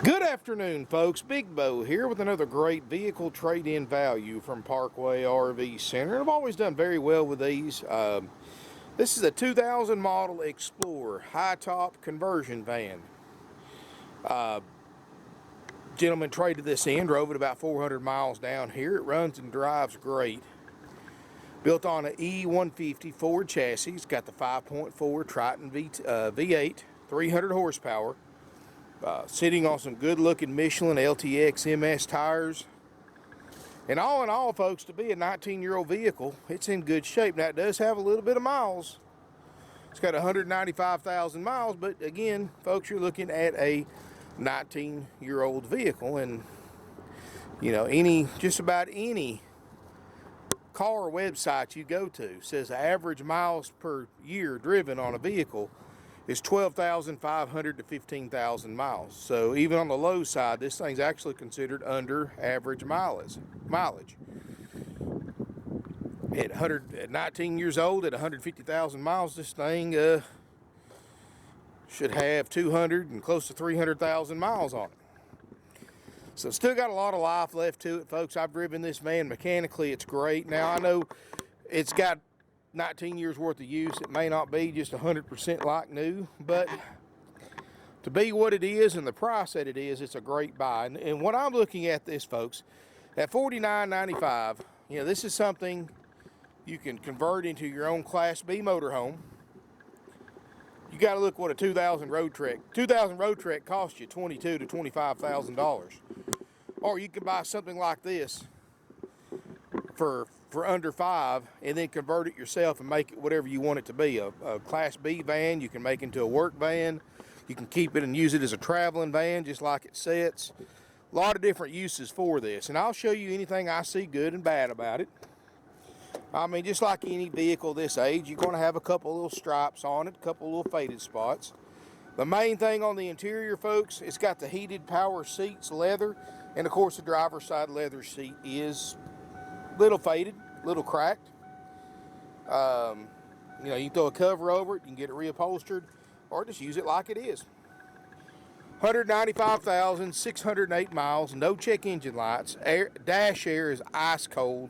Good afternoon, folks. Big Bo here with another great vehicle trade-in value from Parkway RV Center. I've always done very well with these. This is a 2000 model Explorer high-top conversion van. Gentleman traded this in, drove it about 400 miles down here. It runs and drives great. Built on an E150 Ford chassis. It's got the 5.4 Triton V8, 300 horsepower. Sitting on some good looking Michelin LTX MS tires. And all in all, folks, to be a 19-year-old vehicle, it's in good shape. Now, it does have a little bit of miles. It's got 195,000 miles, but again, folks, you're looking at a 19-year-old vehicle. And, you know, just about any car website you go to says average miles per year driven on a vehicle is 12,500 to 15,000 miles. So even on the low side, this thing's actually considered under average mileage. At 19 years old, at 150,000 miles, this thing should have 200 and close to 300,000 miles on it. So still got a lot of life left to it, folks. I've driven this van mechanically. It's great. Now, I know it's got 19 years worth of use. It may not be just 100% like new, but to be what it is and the price that it is, it's a great buy. And what I'm looking at this, folks, at $49.95, you know, this is something you can convert into your own Class B motorhome. You got to look what a 2000 Road Trek. 2000 Road Trek costs you $22,000 to $25,000, or you can buy something like this for under $5,000 and then convert it yourself and make it whatever you want it to be. A Class B van, you can make into a work van. You can keep it and use it as a traveling van just like it sits. A lot of different uses for this, and I'll show you anything I see good and bad about it. I mean, just like any vehicle this age, you're going to have a couple little stripes on it, a couple little faded spots. The main thing on the interior, folks, it's got the heated power seats, leather, and of course the driver's side leather seat is little faded, little cracked. You know, you can throw a cover over it, you can get it reupholstered, or just use it like it is. 195,608 miles, no check engine lights, dash air is ice cold.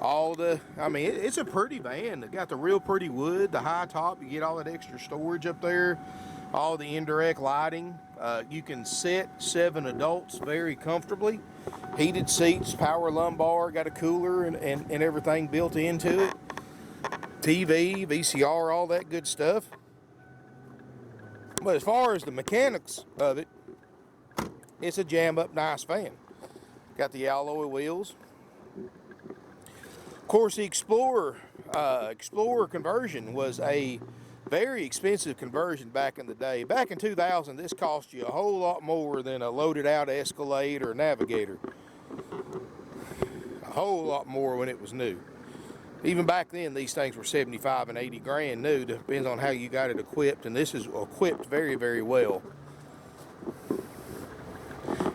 I mean, it's a pretty van. It got the real pretty wood, the high top, you get all that extra storage up there, all the indirect lighting. You can sit 7 adults very comfortably. Heated seats, power lumbar, got a cooler and everything built into it. TV, VCR, all that good stuff. But as far as the mechanics of it, it's a jam-up nice van. Got the alloy wheels. Of course, the Explorer conversion was a very expensive conversion back in the day. Back in 2000, this cost you a whole lot more than a loaded out Escalade or Navigator. A whole lot more when it was new. Even back then, these things were 75 and 80 grand new. Depends on how you got it equipped, and this is equipped very, very well.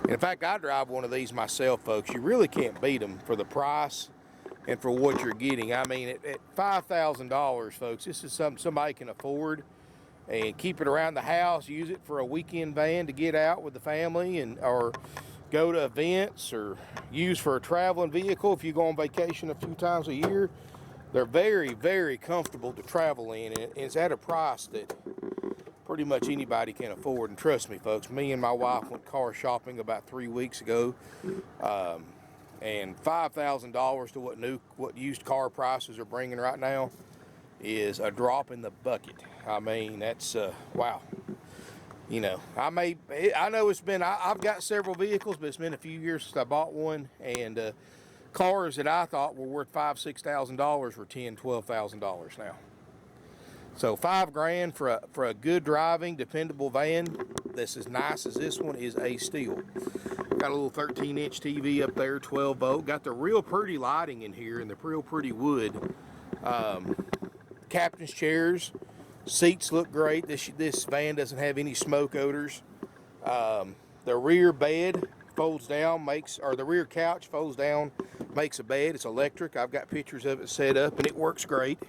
And in fact, I drive one of these myself, folks. You really can't beat them for the price and for what you're getting. I mean, at $5,000, folks, this is something somebody can afford and keep it around the house, use it for a weekend van to get out with the family or go to events, or use for a traveling vehicle if you go on vacation a few times a year. They're very, very comfortable to travel in, and it's at a price that pretty much anybody can afford. And trust me, folks, me and my wife went car shopping about 3 weeks ago. And $5,000 to what used car prices are bringing right now is a drop in the bucket. I mean, that's wow. You know, I know it's been, I've got several vehicles, but it's been a few years since I bought one, and cars that I thought were worth $5,000, $6,000 were $10,000, $12,000 now. So $5,000 for a good driving, dependable van that's as nice as this one is a steal. Got a little 13-inch TV up there, 12 volt. Got the real pretty lighting in here and the real pretty wood. Captain's chairs, seats look great. This van doesn't have any smoke odors. The rear bed folds down, the rear couch folds down, makes a bed. It's electric. I've got pictures of it set up, and it works great.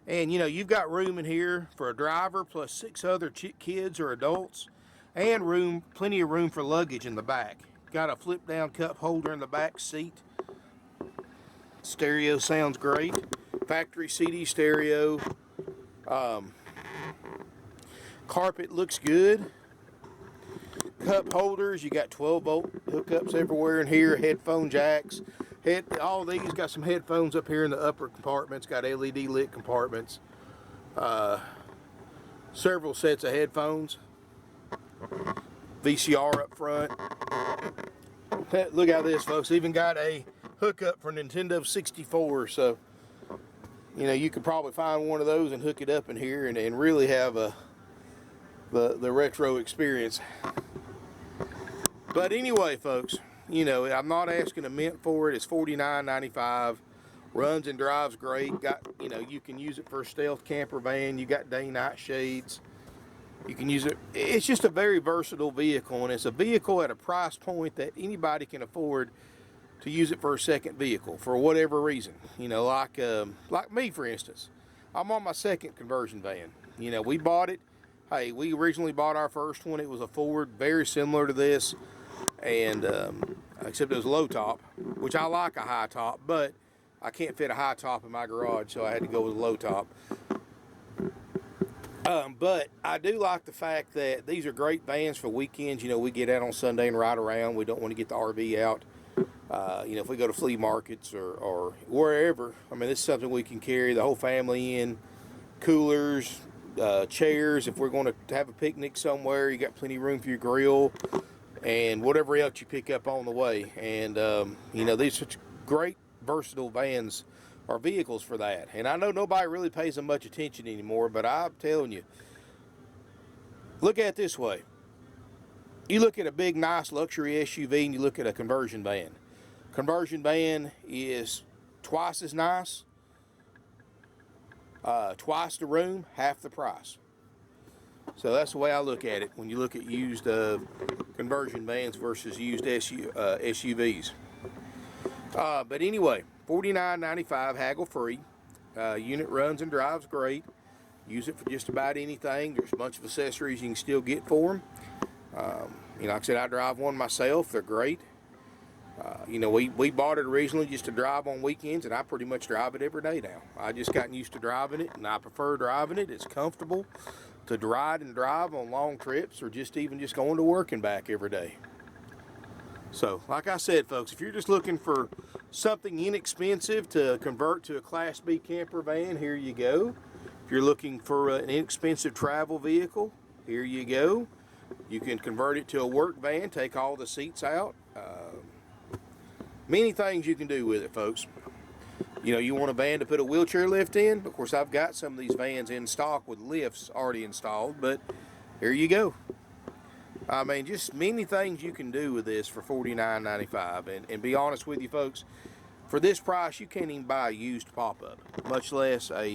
And you know, you've got room in here for a driver plus 6 other kids or adults, and plenty of room for luggage in the back. Got a flip down cup holder in the back seat. Stereo sounds great. Factory CD stereo. Carpet looks good. Cup holders, you got 12-volt hookups everywhere in here. Headphone jacks. All these got some headphones up here in the upper compartments. Got LED lit compartments. Several sets of headphones. VCR up front. Look at this, folks. Even got a hookup for Nintendo 64. So, you know, you could probably find one of those and hook it up in here and really have the retro experience. But anyway, folks, you know, I'm not asking a mint for it. It's $49.95. Runs and drives great. You know, you can use it for a stealth camper van. You got day-night shades. You can use it. It's just a very versatile vehicle, and it's a vehicle at a price point that anybody can afford to use it for a second vehicle for whatever reason. You know, like me, for instance. I'm on my second conversion van. You know, we bought it. Hey, we originally bought our first one. It was a Ford, very similar to this, and except it was low top, which I like a high top, but I can't fit a high top in my garage, so I had to go with a low top. But I do like the fact that these are great vans for weekends. You know, we get out on Sunday and ride around. We don't want to get the RV out. You know, if we go to flea markets or wherever, I mean, this is something we can carry the whole family in. Coolers, chairs, if we're going to have a picnic somewhere, you got plenty of room for your grill and whatever else you pick up on the way. And, you know, these are such great, versatile vans or vehicles for that. And I know nobody really pays them much attention anymore, but I'm telling you, look at it this way. You look at a big, nice luxury SUV and you look at a conversion van. Conversion van is twice as nice, twice the room, half the price. So that's the way I look at it when you look at used conversion vans versus used SUVs. But anyway, $49.95 haggle free. Unit runs and drives great. Use it for just about anything. There's a bunch of accessories you can still get for them. You know, like I said, I drive one myself. They're great. You know, we bought it originally just to drive on weekends, and I pretty much drive it every day now. I just gotten used to driving it, and I prefer driving it. It's comfortable to ride and drive on long trips, or just going to work and back every day. So, like I said, folks, if you're just looking for something inexpensive to convert to a Class B camper van, here you go. If you're looking for an inexpensive travel vehicle, here you go. You can convert it to a work van, take all the seats out. Many things you can do with it, folks. You know, you want a van to put a wheelchair lift in. Of course, I've got some of these vans in stock with lifts already installed, but here you go. I mean, just many things you can do with this for $49.95. And be honest with you, folks, for this price, you can't even buy a used pop-up, much less a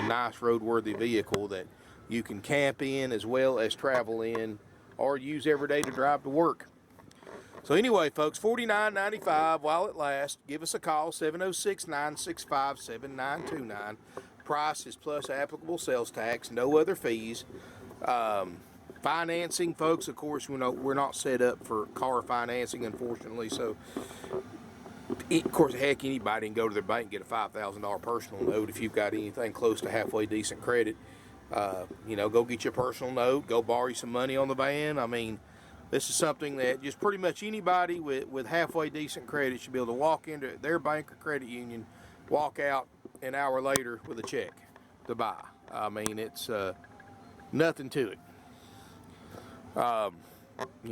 nice roadworthy vehicle that you can camp in as well as travel in or use every day to drive to work. So anyway, folks, $49.95 while it lasts. Give us a call, 706-965-7929. Price is plus applicable sales tax, no other fees. Financing, folks, of course, we're not set up for car financing, unfortunately. So, of course, heck, anybody can go to their bank and get a $5,000 personal note if you've got anything close to halfway decent credit. You know, go get your personal note, go borrow you some money on the van. I mean, this is something that just pretty much anybody with halfway decent credit should be able to walk into their bank or credit union, walk out an hour later with a check to buy. I mean, it's nothing to it. You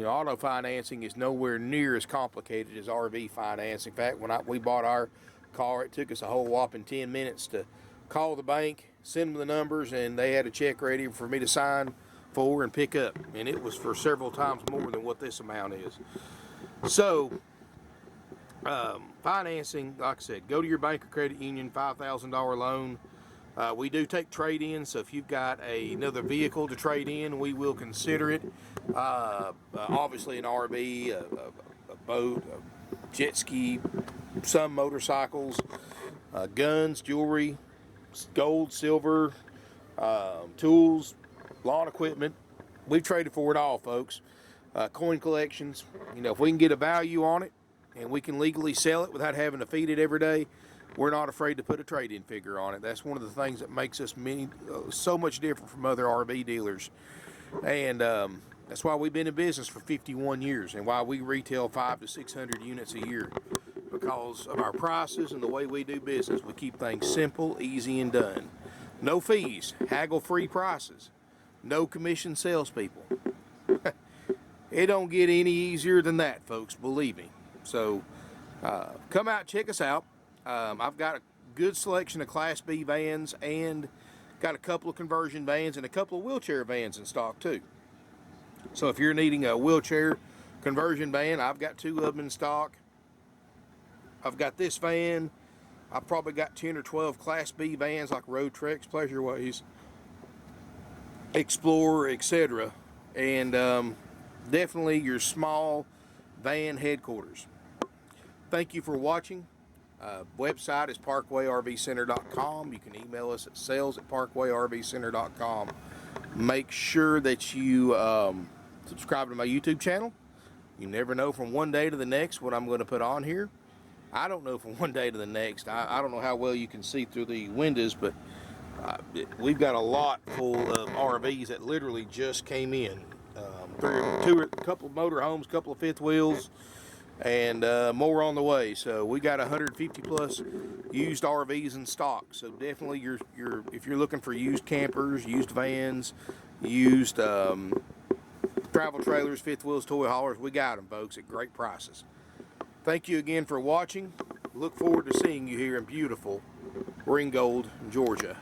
know, auto financing is nowhere near as complicated as RV financing. In fact, when we bought our car, it took us a whole whopping 10 minutes to call the bank, send them the numbers, and they had a check ready for me to sign for and pick up. And it was for several times more than what this amount is. So, financing, like I said, go to your bank or credit union, $5,000 loan. We do take trade-ins, so if you've got another vehicle to trade in, we will consider it. Obviously an RV, a boat, a jet ski, some motorcycles, guns, jewelry, gold, silver, tools, lawn equipment. We've traded for it all, folks. Coin collections. You know, if we can get a value on it and we can legally sell it without having to feed it every day, we're not afraid to put a trade-in figure on it. That's one of the things that makes us so much different from other RV dealers. And that's why we've been in business for 51 years and why we retail 500 to 600 units a year. Because of our prices and the way we do business, we keep things simple, easy, and done. No fees, haggle-free prices, no commission salespeople. It don't get any easier than that, folks, believe me. So come out, check us out. I've got a good selection of Class B vans and got a couple of conversion vans and a couple of wheelchair vans in stock too. So if you're needing a wheelchair conversion van, I've got 2 of them in stock. I've got this van. I've probably got 10 or 12 Class B vans like Road Treks, Pleasureways, Explorer, etc. And definitely your small van headquarters. Thank you for watching. Website is parkwayrvcenter.com. You can email us at sales@parkwayrvcenter.com. Make sure that you subscribe to my YouTube channel. You never know from one day to the next what I'm going to put on here. I don't know from one day to the next. I don't know how well you can see through the windows, but we've got a lot full of RVs that literally just came in. A couple of motorhomes, a couple of fifth wheels, and more on the way. So we got 150 plus used RVs in stock. So definitely, if you're looking for used campers, used vans, used travel trailers, fifth wheels, toy haulers, we got them, folks, at great prices. Thank you again for watching. Look forward to seeing you here in beautiful Ringgold, Georgia.